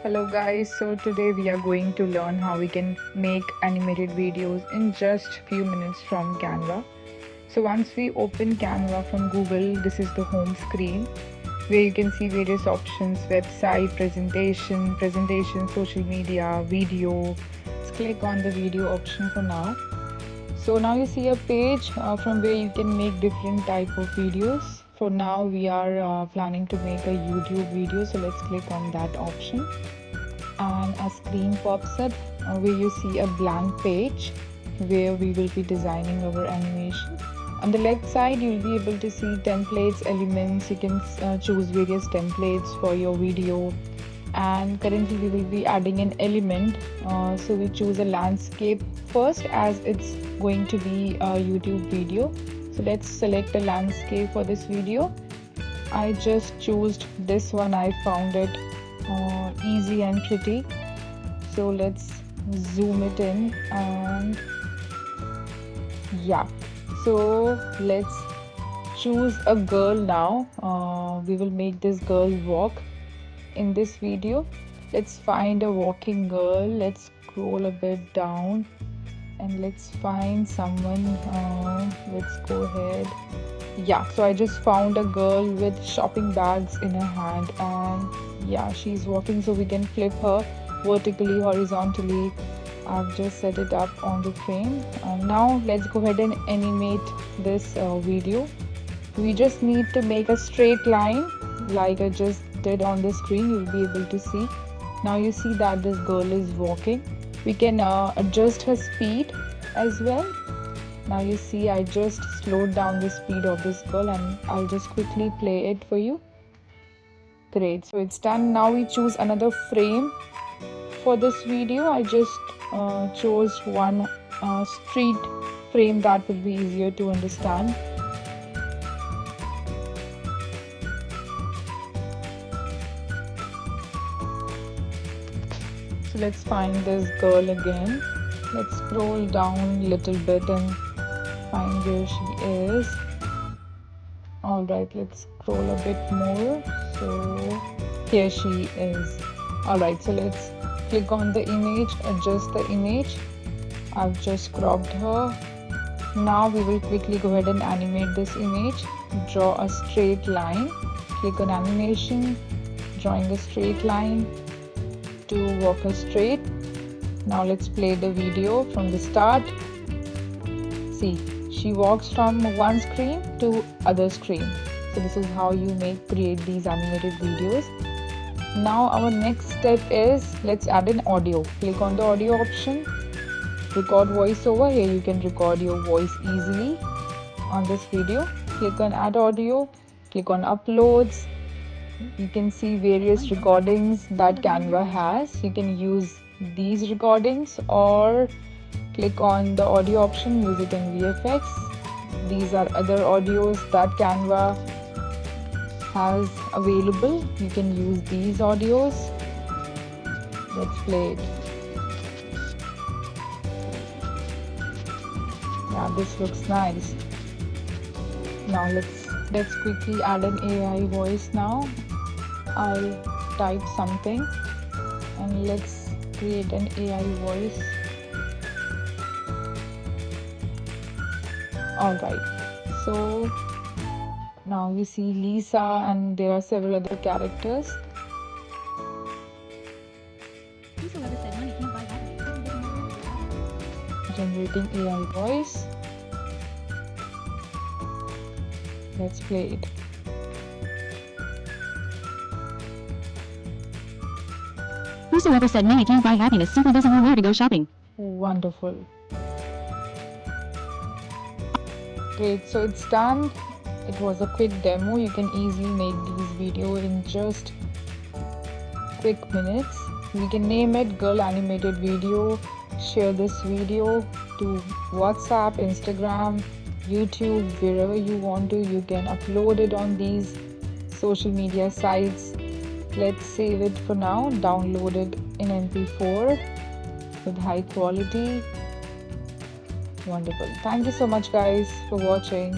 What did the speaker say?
Hello guys, so today we are going to learn how we can make animated videos in just few minutes from Canva. So once we open Canva from Google, this is the home screen where you can see various options: website, presentation, social media, video. Let's click on the video option for now. So now you see a page from where you can make different type of videos. For now we are planning to make a YouTube video, so let's click on that option and a screen pops up where you see a blank page where we will be designing our animation. On the left side you'll be able to see templates, elements. You can choose various templates for your video, and currently we will be adding an element, so we choose a landscape first as it's going to be a YouTube video. So let's select a landscape for this video. I just chose this one. I found it easy and pretty, so let's zoom it in. And yeah, so let's choose a girl now. We will make this girl walk in this video. Let's find a walking girl. Let's scroll a bit down and let's find someone. Let's go ahead. Yeah, so I just found a girl with shopping bags in her hand, and yeah, she's walking, so we can flip her vertically, horizontally. I've just set it up on the frame. Now let's go ahead and animate this video. We just need to make a straight line like I just did on the screen. You'll be able to see. Now you see that this girl is walking. We can adjust her speed as well. Now you see I just slowed down the speed of this girl, and I'll just quickly play it for you. Great, so it's done. Now we choose another frame for this video. I just chose one street frame that will be easier to understand. So let's find this girl again. Let's scroll down a little bit and find where she is. Alright, let's scroll a bit more. So here she is. Alright, so let's click on the image, adjust the image. I've just cropped her. Now we will quickly go ahead and animate this image. Draw a straight line. Click on animation, drawing a straight line to walk her straight. Now let's play the video from the start. See, she walks from one screen to other screen. So this is how you create these animated videos. Now our next step is, let's add an audio. Click on the audio option, record voiceover. Here you can record your voice easily on this video. Click on add audio, click on uploads. You can see various recordings that Canva has. You can use these recordings or click on the audio option, use it in VFX. These are other audios that Canva has available. You can use these audios. Let's play it. Yeah, this looks nice. Now let's quickly add an AI voice now. I'll type something and let's create an AI voice. Alright, so now you see Lisa, and there are several other characters. Generating AI voice. Let's play it. Whosoever said money can't buy happiness simply doesn't know where to go shopping. Wonderful. Great, so it's done. It was a quick demo. You can easily make these videos in just quick minutes. We can name it Girl Animated Video. Share this video to WhatsApp, Instagram, YouTube, wherever you want to. You can upload it on these social media sites. Let's save it for now. Download it in MP4 with high quality. Wonderful. Thank you so much guys for watching.